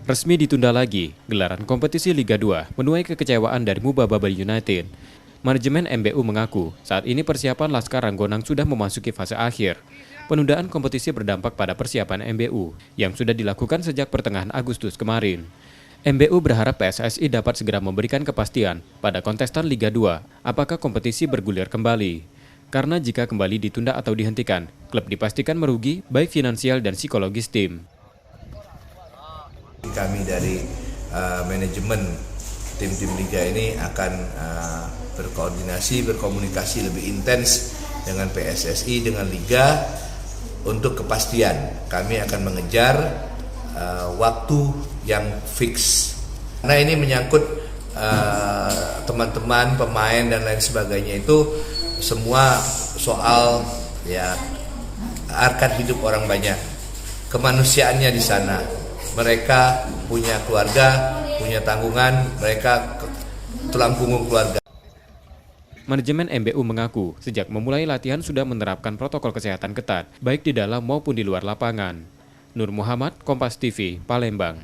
Resmi ditunda lagi, gelaran kompetisi Liga 2 menuai kekecewaan dari Muba Babel United. Manajemen MBU mengaku saat ini persiapan Laskar Ranggonang sudah memasuki fase akhir. Penundaan kompetisi berdampak pada persiapan MBU yang sudah dilakukan sejak pertengahan Agustus kemarin. MBU berharap PSSI dapat segera memberikan kepastian pada kontestan Liga 2 apakah kompetisi bergulir kembali. Karena jika kembali ditunda atau dihentikan, klub dipastikan merugi baik finansial dan psikologis tim. Kami dari manajemen tim-tim Liga ini akan berkomunikasi lebih intens dengan PSSI, dengan Liga untuk kepastian. Kami akan mengejar waktu yang fix. Karena ini menyangkut teman-teman, pemain dan lain sebagainya, itu semua soal arkan hidup orang banyak, kemanusiaannya di sana. Mereka punya keluarga, punya tanggungan, mereka tulang punggung keluarga. Manajemen MBU mengaku sejak memulai latihan sudah menerapkan protokol kesehatan ketat, baik di dalam maupun di luar lapangan. Nur Muhammad, Kompas TV, Palembang.